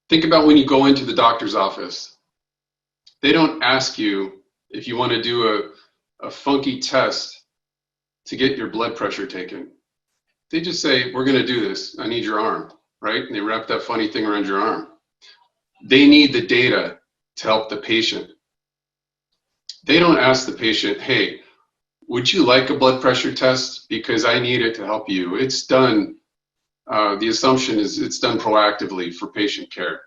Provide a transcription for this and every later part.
Think about when you go into the doctor's office. They don't ask you if you want to do a funky test to get your blood pressure taken. They just say, we're going to do this. I need your arm, right? And they wrap that funny thing around your arm. They need the data to help the patient. They don't ask the patient, hey, would you like a blood pressure test? Because I need it to help you. It's done, the assumption is it's done proactively for patient care.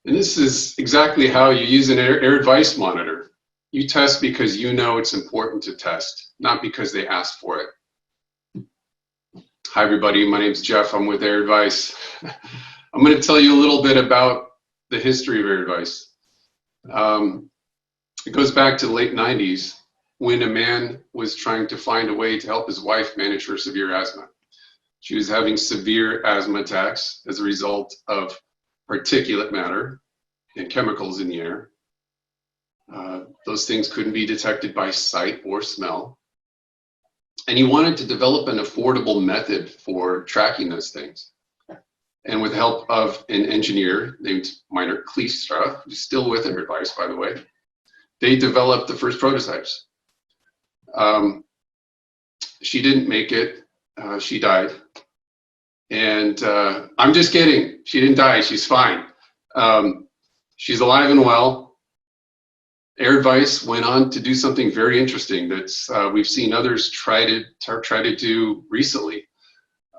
And this is exactly how you use an AirAdvice monitor. You test because you know it's important to test, not because they asked for it. Hi everybody, my name is Jeff, I'm with AirAdvice. I'm going to tell you a little bit about the history of AirAdvice. It goes back to the late 90s when a man was trying to find a way to help his wife manage her severe asthma. She was having severe asthma attacks as a result of particulate matter and chemicals in the air. Those things couldn't be detected by sight or smell. And he wanted to develop an affordable method for tracking those things. And with the help of an engineer named Minor Kleestra, who's still with AirAdvice, by the way, they developed the first prototypes. She didn't make it, she died. And I'm just kidding, she didn't die, she's fine. She's alive and well. AirAdvice went on to do something very interesting that we've seen others try to do recently.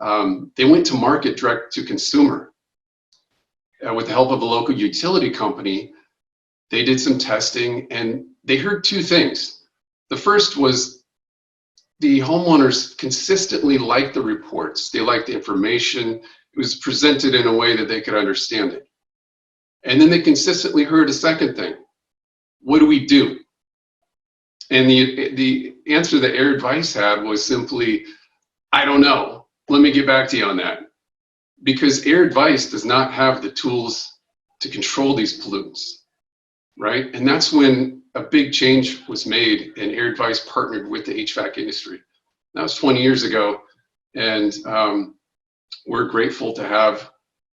They went to market direct to consumer. With the help of a local utility company, they did some testing and they heard two things. The first was the homeowners consistently liked the reports. They liked the information. It was presented in a way that they could understand it. And then they consistently heard a second thing. What do we do? And the answer that AirAdvice had was simply, I don't know. Let me get back to you on that. Because AirAdvice does not have the tools to control these pollutants, right? And that's when a big change was made and AirAdvice partnered with the HVAC industry. That was 20 years ago. And we're grateful to have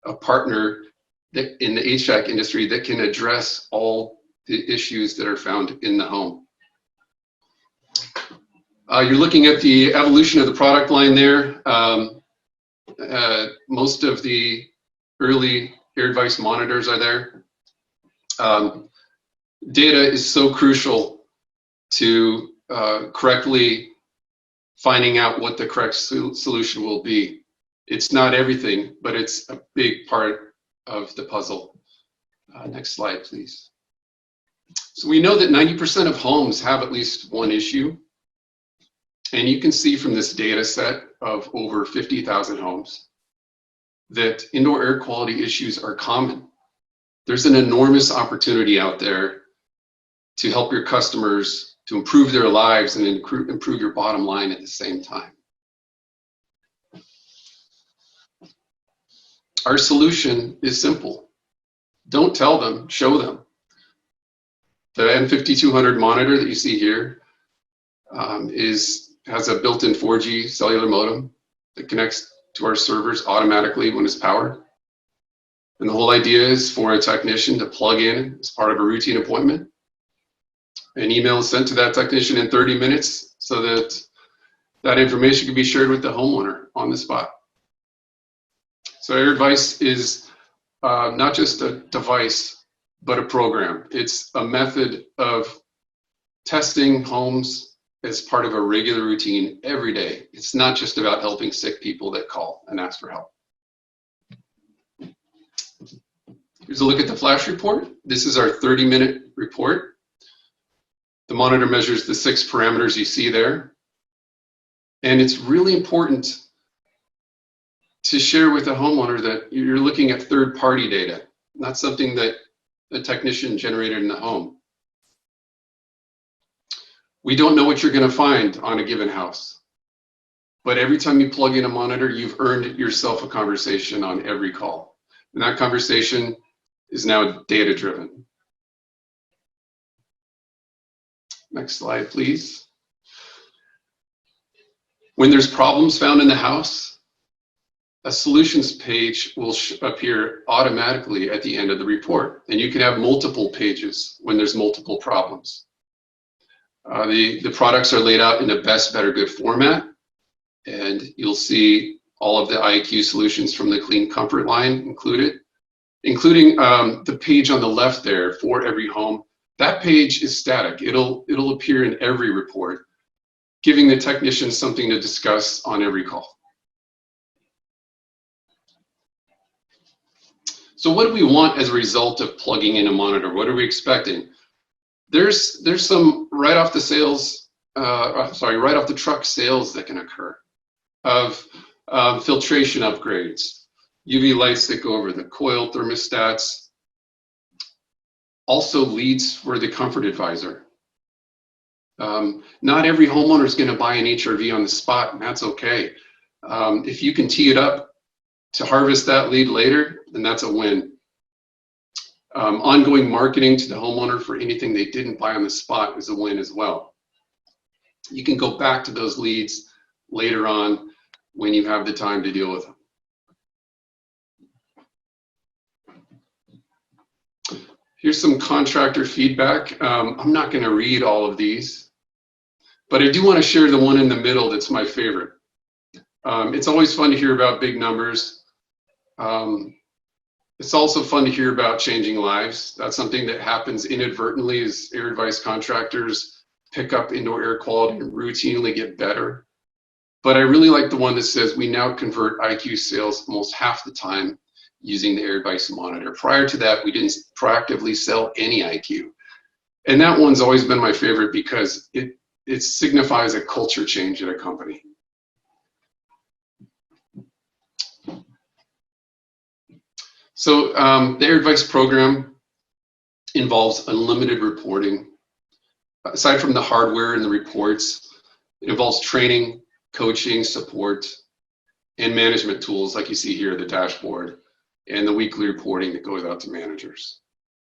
a partner that in the HVAC industry that can address all the issues that are found in the home. You're looking at the evolution of the product line there. Most of the early AirAdvice monitors are there. Data is so crucial to correctly finding out what the correct solution will be. It's not everything, but it's a big part of the puzzle. Next slide, please. So we know that 90% of homes have at least one issue. And you can see from this data set of over 50,000 homes that indoor air quality issues are common. There's an enormous opportunity out there to help your customers to improve their lives and improve your bottom line at the same time. Our solution is simple. Don't tell them, show them. The M5200 monitor that you see here has a built-in 4G cellular modem that connects to our servers automatically when it's powered. And the whole idea is for a technician to plug in as part of a routine appointment. An email is sent to that technician in 30 minutes so that that information can be shared with the homeowner on the spot. So AirAdvice is not just a device, but a program. It's a method of testing homes as part of a regular routine every day. It's not just about helping sick people that call and ask for help. Here's a look at the flash report. This is our 30-minute report. The monitor measures the 6 parameters you see there. And it's really important to share with the homeowner that you're looking at third-party data, not something that the technician generated in the home. We don't know what you're going to find on a given house, but every time you plug in a monitor, you've earned yourself a conversation on every call. And that conversation is now data-driven. Next slide, please. When there's problems found in the house, a solutions page will appear automatically at the end of the report. And you can have multiple pages when there's multiple problems. The products are laid out in a best, better, good format. And you'll see all of the IQ solutions from the Clean Comfort line included, including the page on the left there for every home. That page is static. It'll appear in every report, giving the technician something to discuss on every call. So what do we want as a result of plugging in a monitor? What are we expecting? There's some right off the truck sales that can occur of filtration upgrades, UV lights that go over the coil thermostats, also leads for the comfort advisor. Not every homeowner is going to buy an HRV on the spot, and that's okay. If you can tee it up to harvest that lead later, then that's a win. Ongoing marketing to the homeowner for anything they didn't buy on the spot is a win as well. You can go back to those leads later on when you have the time to deal with them. Here's some contractor feedback. I'm not going to read all of these, but I do want to share the one in the middle that's my favorite. It's always fun to hear about big numbers. It's also fun to hear about changing lives. That's something that happens inadvertently as AirAdvice contractors pick up indoor air quality and routinely get better. But I really like the one that says we now convert IQ sales almost half the time using the AirAdvice monitor. Prior to that, we didn't proactively sell any IQ. And that one's always been my favorite because it signifies a culture change at a company. So the AirAdvice program involves unlimited reporting. Aside from the hardware and the reports, it involves training, coaching, support, and management tools like you see here, the dashboard, and the weekly reporting that goes out to managers.